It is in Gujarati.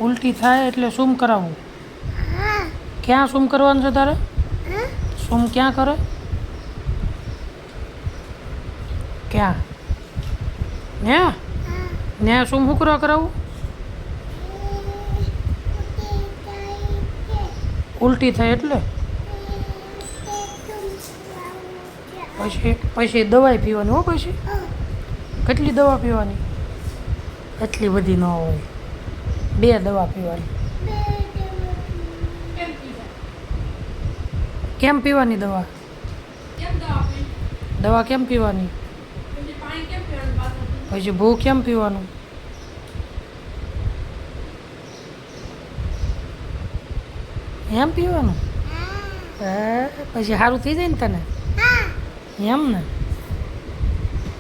ઉલટી થાય એટલે શું કરાવવું? ક્યાં શું કરવાનું છે તારે? શું ક્યાં કરે? ક્યાં? ન્યા ન્યા શું કરવા કરાવું? ઉલટી થાય એટલે પછી દવાઈ પીવાની હો. પછી કેટલી દવા પીવાની? એટલી બધી ન હોય, 2 દવા પીવાની. કેમ પીવાની દવા? દવા કેમ પીવાની? પછી ભૂ કેમ પીવાનું? એમ પીવાનું? પછી સારું થઈ જાય ને તને? એમ ને?